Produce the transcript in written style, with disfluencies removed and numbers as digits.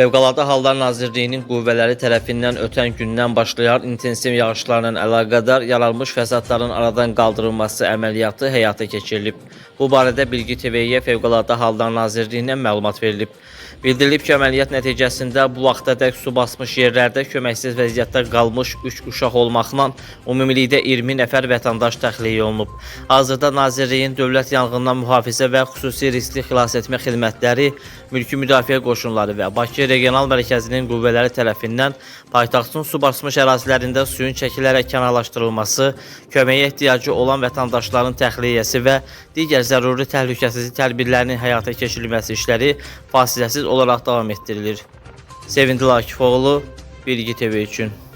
Fövqəladə Hallar Nazirliyinin qüvvələri tərəfindən ötən gündən başlayan intensiv yağışlarla əlaqədar yaranmış fəsadların aradan qaldırılması əməliyyatı həyata keçirilib. Bu barədə Bilgi TV-yə Fövqəladə Hallar Nazirliyindən məlumat verilib. Bildirilib ki, əməliyyat nəticəsində bu vaxtadək su basmış yerlərdə köməksiz vəziyyətdə qalmış 3 uşaq olmaqla ümumilikdə 20 nəfər vətəndaş təxliyə olunub. Hazırda Nazirliyin Dövlət Yanğından Mühafizə və Xüsusi Riskli Xilasetmə Xidmətləri, Mülki Müdafiə Qoşunları və Bakı Regional Mərkəzinin qüvvələri tərəfindən paytaxtın su basmış ərazilərində suyun çəkilərək kənarlaşdırılması, köməyə ehtiyacı olan vətəndaşların təxliyəsi və digər zəruri təhlükəsizlik tədbirlərinin həyata keçirilməsi işləri fasiləsiz olaraq davam etdirilir. Sevindil Akifoğlu, Bilgi TV üçün.